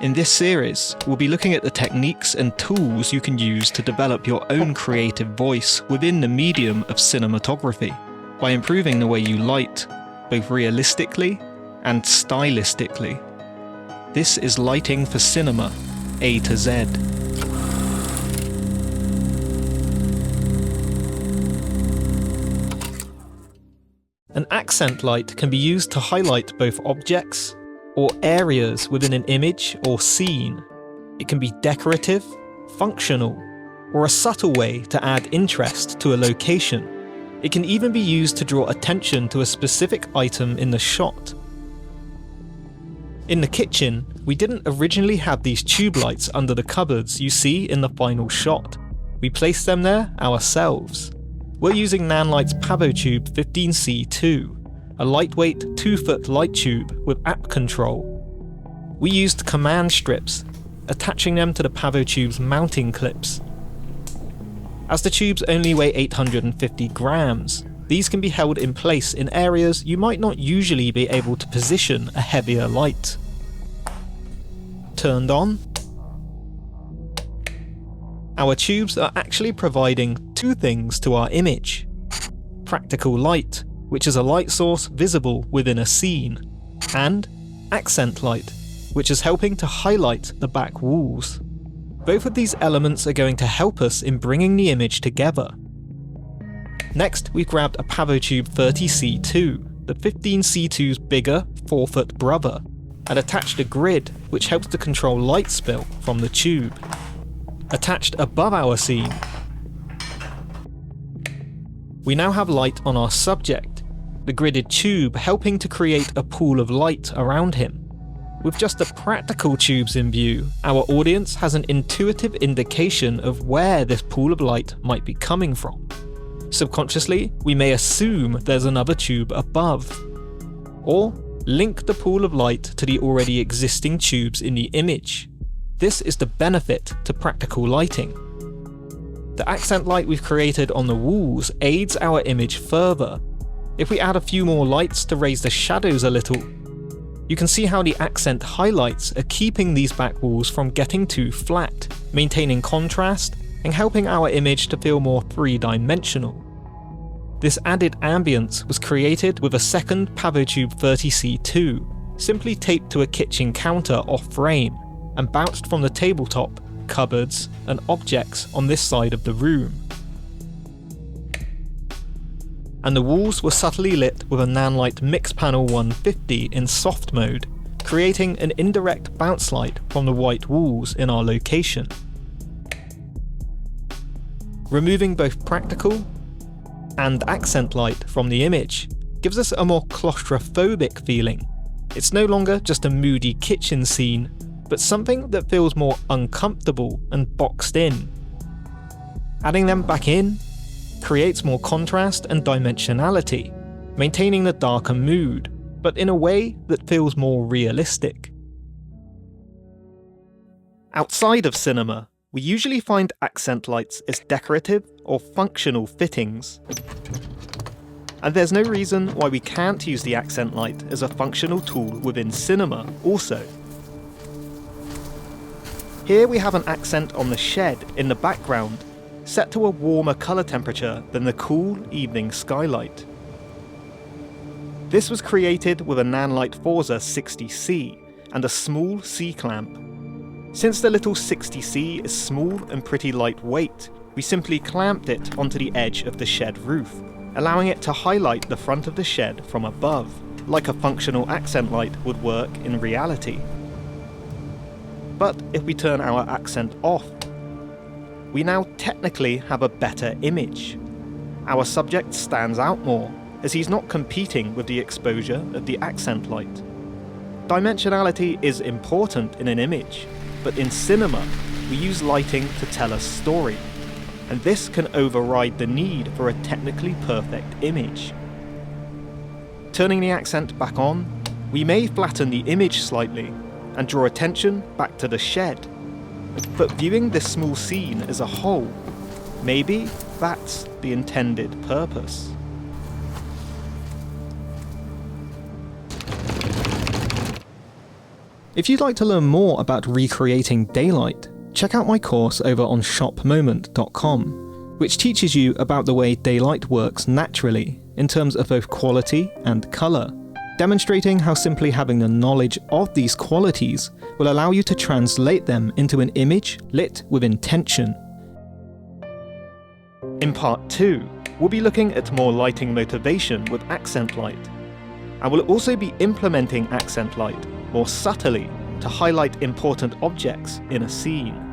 In this series, we'll be looking at the techniques and tools you can use to develop your own creative voice within the medium of cinematography, by improving the way you light, both realistically and stylistically. This is Lighting for Cinema, A to Z. An accent light can be used to highlight both objects or areas within an image or scene. It can be decorative, functional, or a subtle way to add interest to a location. It can even be used to draw attention to a specific item in the shot. In the kitchen, we didn't originally have these tube lights under the cupboards you see in the final shot. We placed them there ourselves. We're using Nanlite's Pavotube 15C2, a lightweight 2-foot light tube with app control. We used command strips, attaching them to the Pavotube's mounting clips. As the tubes only weigh 850 grams, these can be held in place in areas you might not usually be able to position a heavier light. Turned on. Our tubes are actually providing two things to our image. Practical light, which is a light source visible within a scene, and accent light, which is helping to highlight the back walls. Both of these elements are going to help us in bringing the image together. Next, we've grabbed a Pavotube 30C2, the 15C2's bigger 4-foot brother, and attached a grid which helps to control light spill from the tube. Attached above our scene, we now have light on our subject, the gridded tube helping to create a pool of light around him. With just the practical tubes in view, our audience has an intuitive indication of where this pool of light might be coming from. Subconsciously, we may assume there's another tube above, or link the pool of light to the already existing tubes in the image. This is the benefit to practical lighting. The accent light we've created on the walls aids our image further. If we add a few more lights to raise the shadows a little, you can see how the accent highlights are keeping these back walls from getting too flat, maintaining contrast and helping our image to feel more three-dimensional. This added ambience was created with a second Pavotube 30C2, simply taped to a kitchen counter off-frame, and bounced from the tabletop, cupboards, and objects on this side of the room. And the walls were subtly lit with a Nanlite Mixpanel 150 in soft mode, creating an indirect bounce light from the white walls in our location. Removing both practical and accent light from the image gives us a more claustrophobic feeling. It's no longer just a moody kitchen scene, but something that feels more uncomfortable and boxed in. Adding them back in creates more contrast and dimensionality, maintaining the darker mood, but in a way that feels more realistic. Outside of cinema, we usually find accent lights as decorative or functional fittings. And there's no reason why we can't use the accent light as a functional tool within cinema also. Here we have an accent on the shed in the background, set to a warmer colour temperature than the cool evening skylight. This was created with a Nanlite Forza 60C and a small C-clamp. Since the little 60C is small and pretty lightweight, we simply clamped it onto the edge of the shed roof, allowing it to highlight the front of the shed from above, like a functional accent light would work in reality. But if we turn our accent off, we now technically have a better image. Our subject stands out more, as he's not competing with the exposure of the accent light. Dimensionality is important in an image, but in cinema, we use lighting to tell a story, and this can override the need for a technically perfect image. Turning the accent back on, we may flatten the image slightly, and draw attention back to the shed. But viewing this small scene as a whole, maybe that's the intended purpose. If you'd like to learn more about recreating daylight, check out my course over on shopmoment.com, which teaches you about the way daylight works naturally in terms of both quality and colour, demonstrating how simply having the knowledge of these qualities will allow you to translate them into an image lit with intention. In part 2, we'll be looking at more lighting motivation with accent light, and we'll also be implementing accent light more subtly to highlight important objects in a scene.